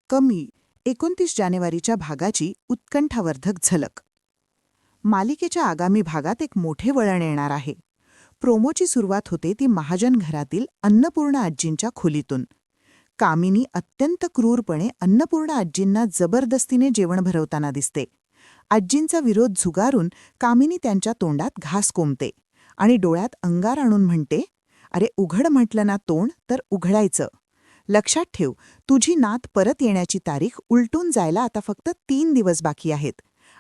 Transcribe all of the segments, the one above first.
कमी 29 जानेवारीच्या भागाची उत्कंठावर्धक झलक. मालिकेच्या आगामी भागात एक मोठे वळण येणार आहे. प्रोमोची सुरुवात होते ती महाजन घरातील अन्नपूर्णा आजींच्या खोलीतून. कामिनी अत्यंत क्रूरपणे अन्नपूर्णा आजींना जबरदस्तीने जेवण भरवताना दिसते. आजींचा विरोध झुगारून कामिनी त्यांच्या तोंडात घास कोंबते आणि डोळ्यात अंगार आणून म्हणते, "अरे उघड म्हटलं ना तोंड तर उघडायचं. लक्षात ठेव, तुझी नात परत येण्याची तारीख उलटून जायला आता फक्त 3 दिवस बाकी आहेत.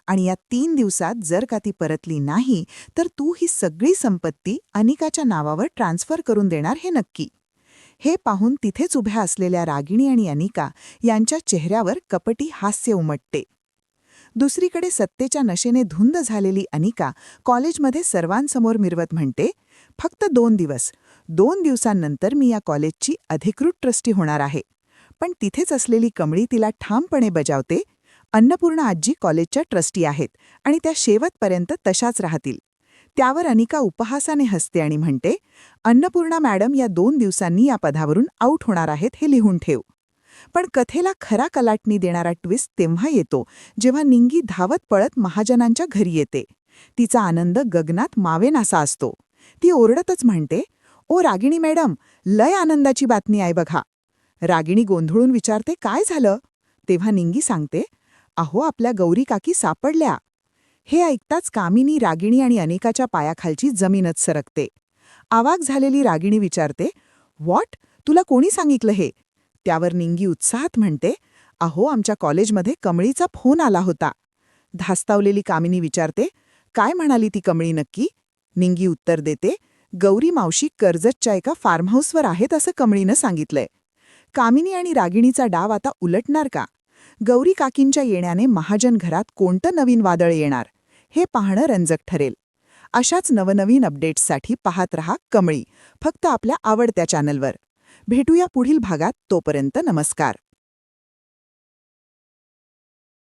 आणि या 3 दिवसात जर का ती परतली नाही तर तू ही सगळी संपत्ती अनिकाच्या नावावर ट्रान्स्फर करून देणार हे नक्की." हे पाहून तिथेच उभ्या असलेल्या रागिणी आणि अनिका यांच्या चेहऱ्यावर कपटी हास्य उमटते. दुसरीकडे सत्तेच्या नशेने धुंद झालेली अनिका कॉलेजमध्ये सर्वांसमोर मिरवत म्हणते, "फक्त 2 दिवस. 2 दिवसांनंतर मी या कॉलेजची अधिकृत ट्रस्टी होणार आहे." पण तिथेच असलेली कमळी तिला ठामपणे बजावते, "अन्नपूर्णा आजी कॉलेजच्या ट्रस्टी आहेत आणि त्या शेवटपर्यंत तशाच राहतील." त्यावर अनिका उपहासाने हसते आणि म्हणते, "अन्नपूर्णा मॅडम या 2 दिवसांनी या पदावरून आऊट होणार आहेत हे लिहून ठेव." पण कथेला खरा कलाटणी देणारा ट्विस्ट तेव्हा येतो जेव्हा निंगी धावत पळत महाजनांच्या घरी येते. तिचा आनंद गगनात मावेनासा असतो. ती ओरडतच म्हणते, "ओ रागिणी मॅडम, लय आनंदाची बातमी आहे बघा." रागिणी गोंधळून विचारते, "काय झालं?" तेव्हा निंगी सांगते, "अहो आपल्या गौरी काकी सापडल्या." हे ऐकताच कामिनी, रागिणी आणि अनिकाच्या पायाखालची जमीनच सरकते. आवाक झालेली रागिणी विचारते, "व्हॉट? तुला कोणी सांगितलं हे?" त्यावर निंगी उत्साहात म्हणते, "अहो आमच्या कॉलेजमध्ये कमळीचा फोन आला होता." धास्तावलेली कामिनी विचारते, "काय म्हणाली ती कमळी नक्की?" निंगी उत्तर देते, "गौरी मावशी कर्जतच्या एका फार्महाऊसवर आहेत असं कमळीनं सांगितलंय." कामिनी आणि रागिणीचा डाव आता उलटणार का? गौरी काकींच्या येण्याने महाजन घरात कोणतं नवीन वादळ येणार? हे पाहणं रंजक ठरेल. अशाच नवनवीन अपडेट्ससाठी पाहत रहा कमळी, फक्त आपल्या आवडत्या चॅनलवर. भेटूया पुढील भागात. तोपर्यंत नमस्कार.